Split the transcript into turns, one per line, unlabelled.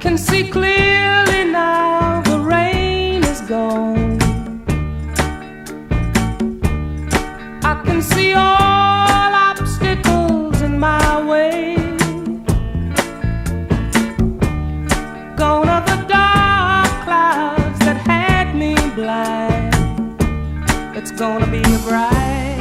can see clearly now, the rain is gone. I can see all obstacles in my way. Gone are the dark clouds that had me blind. It's gonna be a bright